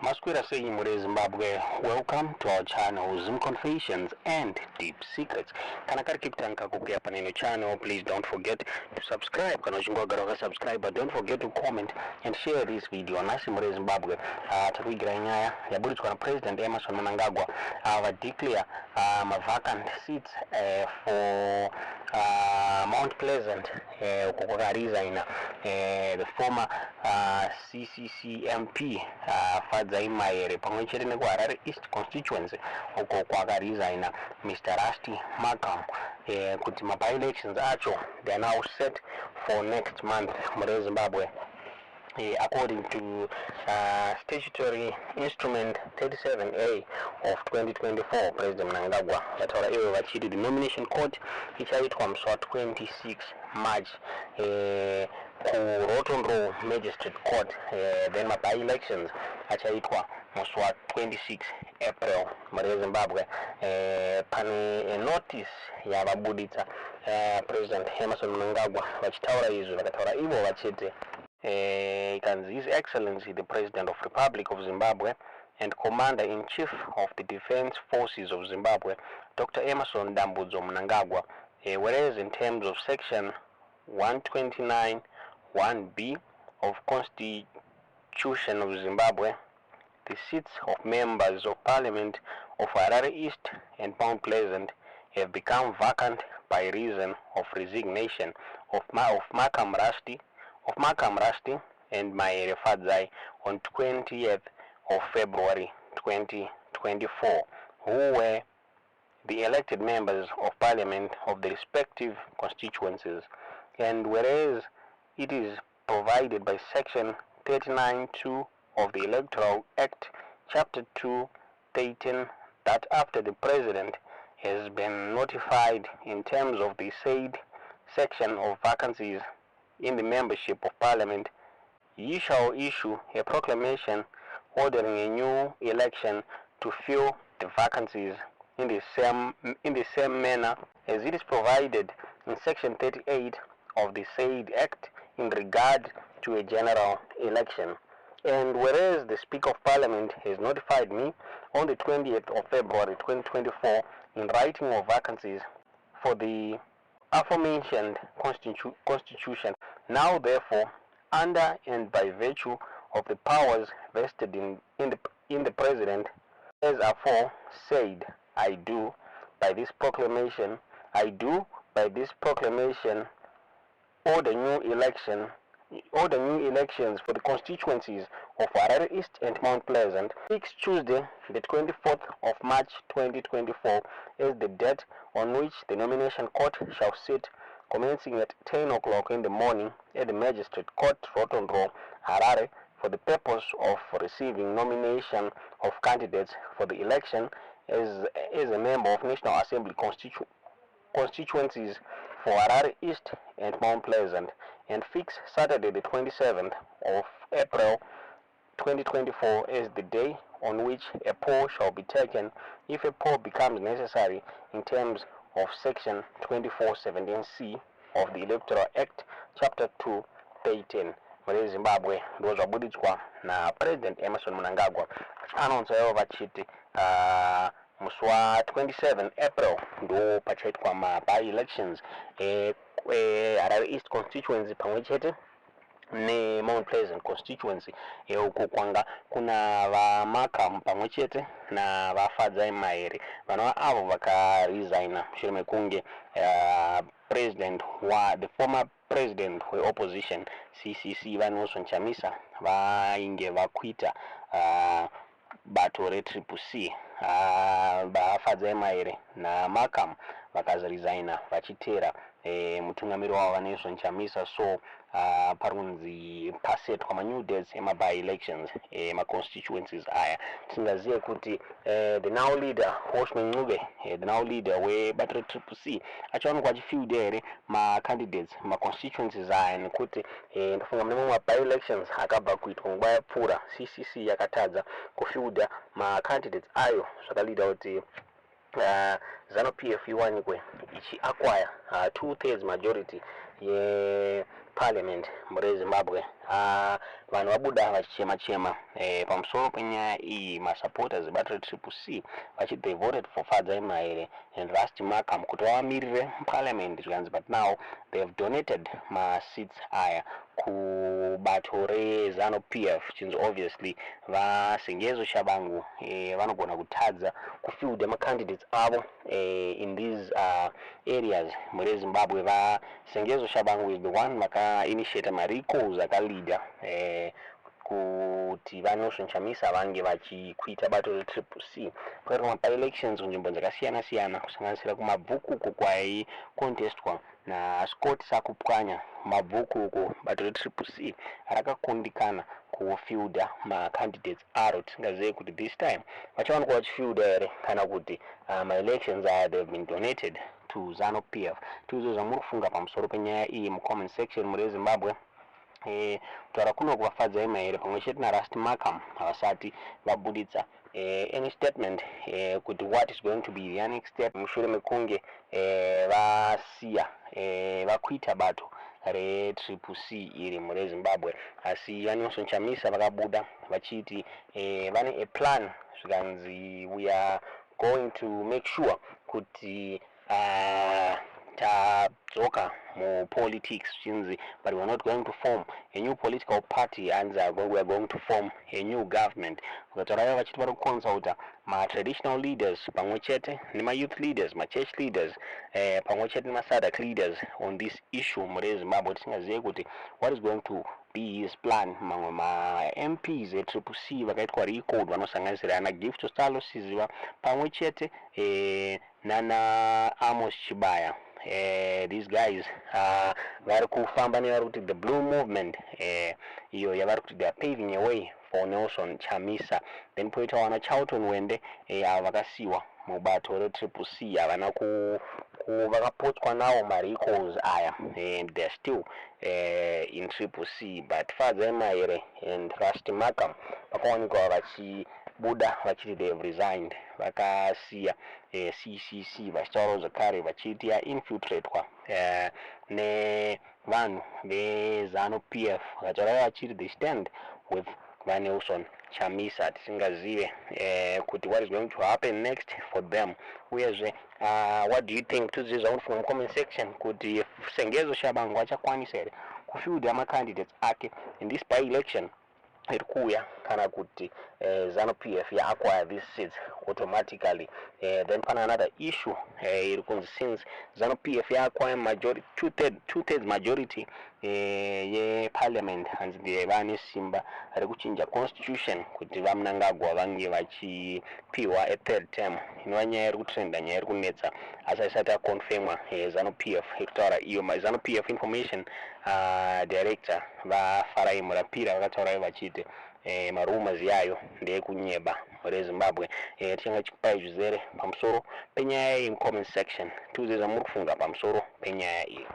Masquera saying Mure Zimbabwe, welcome to our channel Zoom Confessions and Deep Secrets. Kanakari keep tanka kukia paneno channel, please don't forget to subscribe. Kanochingo garoka subscribe, but don't forget to comment and share this video. Nasi Mure Zimbabwe, takuigira nyaya yaburi kwa President Mnangagwa declare vacant seats for Mount Pleasant resign the former CCC MP Fadzaimaere pamwechete nekuharare East constituency uko kwakaresign Mr. Rusty Markham kuti by-elections acho they are now set for next month mure Zimbabwe. According to statutory instrument 37A of 2024, President Mnangagwa Vataura vachiti the nomination court ichaitwa musi wa 26 March ku Rotondo Magistrate Court, then by-elections achaitwa musi wa 26 April mure Zimbabwe. Pane notice yavabuditsa President Mnangagwa vachitaura izvo vakataura ivo vachiti His Excellency the President of Republic of Zimbabwe and Commander-in-Chief of the Defense Forces of Zimbabwe, Dr. Emerson Dambudzo Mnangagwa, whereas in terms of Section 129 1B of Constitution of Zimbabwe, the seats of members of Parliament of Harare East and Mount Pleasant have become vacant by reason of resignation of Markham Rusty and Maere Fadzai on 20th of February 2024, who were the elected members of Parliament of the respective constituencies. And whereas it is provided by Section 39(2) of the Electoral Act, Chapter 2, 18, that after the President has been notified in terms of the said section of vacancies in the membership of Parliament, he shall issue a proclamation ordering a new election to fill the vacancies in the same manner as it is provided in Section 38 of the said Act in regard to a general election. And whereas the Speaker of Parliament has notified me on the 20th of February 2024 in writing of vacancies for the aforementioned constitution, now therefore, under and by virtue of the powers vested in the President, as afore said, I do by this proclamation order new elections for the constituencies of Harare East and Mount Pleasant, fixed Tuesday, the 24th of March 2024, as the date on which the nomination court shall sit, commencing at 10 o'clock in the morning at the Magistrate Court, Rotondo, Harare, for the purpose of receiving nomination of candidates for the election as a member of National Assembly constituencies for Harare East and Mount Pleasant, and fix Saturday the 27th of April 2024 as the day on which a poll shall be taken if a poll becomes necessary in terms of Section 2417C of the Electoral Act, Chapter 2, 18. Mure Zimbabwe ndo zvabuditswa na President Emerson Mnangagwa anonsa yavo vachiti musi wa 27 April ndo pachaitwa by-elections Harare East constituency pamwechete ne Mount Pleasant constituency uko kwanga kuna va Markham pamwechete na vafadzai maere vanova avo vakaresigna mushure mekunge the former president we-opposition CCC vanozvo Chamisa vainge vakuita bato re-CCC vafadzai maere na Markham vakaresigna vachitera mutungamiri wavo vanezvo Chamisa. So parunzi pasetwa ma-new dates ema-by-elections ma-constituencies aya tingazive kuti the now leader Mnangagwa the now leader webato re-CCC achaonekwa achifiuda here ma-candidates ma-constituencies aya nekuti ndofunga mune mamwe by-elections akabva kuitwa nguva yapfuura CCC yakatadza kufiuda ma-candidates ayo zvakalida kuti ZANU-PF iwanikwe ichiacquire 2/3 majority parliament muri Zimbabwe vanhu vabuda vachichema pamusoro penyaya iyi. Masupporters ebato retriple C vachiti they voted for Rema and Rusty Markham kuti vavamirire parliament zvikanzi, but now they have donated seats aya kubato reZANU-PF. Chinzi obviously vasengezo Shabangu vanogona kutadza kufield candidates avo in these areas muri Zimbabwe. Vasengezo Shabangu is the one vaka-initiate recalls akaleader kuti vaNelson Chamisa vange vachikuita bato retriple C. Kwaita pa-elections kunzvimbo dzakasiyana siyana kusanganisira kumabvuku uko kwai contestwa naScott Sakupwanya. Mabvuku uko bato retriple C rakakundikana kufielda macandidates aro. Tisingazive kuti this time vachawanikwa vachifielda here kana kuti ma-elections aya they have been donated to ZANU-PF. Tuizvo zvamuri kufunga pamusoro penyaya iyi mucomment section muri Zimbabwe. Kutaura kuno kuvafadza here pamwe chete naRusty Markham havasati vabuditsa any statement kuti what is going to be the next step mushure mekunge vasiya vakuita bato retriple C iri muri Zimbabwe. Asi vaNelson Chamisa vakabuda vachiti vane a plan zvikanzi we are going to make sure kuti tadzoka politics chinzi, but we are not going to form a new political party and we are going to form a new government. Vakataura vachiti vari kuconsulta ma-traditional leaders pamwe chete nema-youth leaders, ma-church leaders pamwe chete nema-SADC leaders on this issue muri Zimbabwe. Tisingazive kuti what is going to be his plan. Mamwe ma-MPs etriple C vakaitwa recalled vanosanganisira ana Gift Stalo Siziva pamwe chete nana Amos Chibaya. These guys vari kufamba nevari kuti the blue movement iyo yavari kuti they are paving a way for Nelson Chamisa. Then poita wana Charlton Wende ava vakasiwa mubato retriple C havana vakapotswa nawo ma-recalls aya and they're still in triple C, but Rema and Rusty Markham vakawanikwa vachibuda vachiti they have resigned, vakasiya CCC vachitaurawo zvakare vachiti infiltratwa nevanhu veZANU-PF. Vakataura vachiti they stand with vaNelson Chamisa. Tisingazive kuti what is going to happen next for them. Uyezve what do you think? Tudzidzise zvamunofunga mucomment section kuti sengezo Shabangu achakwanisa here kufielda macandidates ake in this by-election iri kuuya kana kuti ZANU-PF acquire these seats automatically. Then pana another issue iri kunzi since ZANU-PF acquire majority two-thirds majority yeparliament hanzi ndiye vane simba rekuchinja constitution kuti vaMnangagwa vange vachipiwa a third term. Inova nyaya iri kutrenda, nyaya iri kunetsa asi haisati aconfirmwa ZANU-PF. Irikutaura iyo ZANU-PF information director vaFarai Murapira vakataura vachiti marumors yayo ndeyekunyeba muri Zimbabwe. Tichanga chikupai zvizere pamusoro penyaya iyi mucomment section. Tiudzei zvamuri kufunga pamusoro penyaya iyi.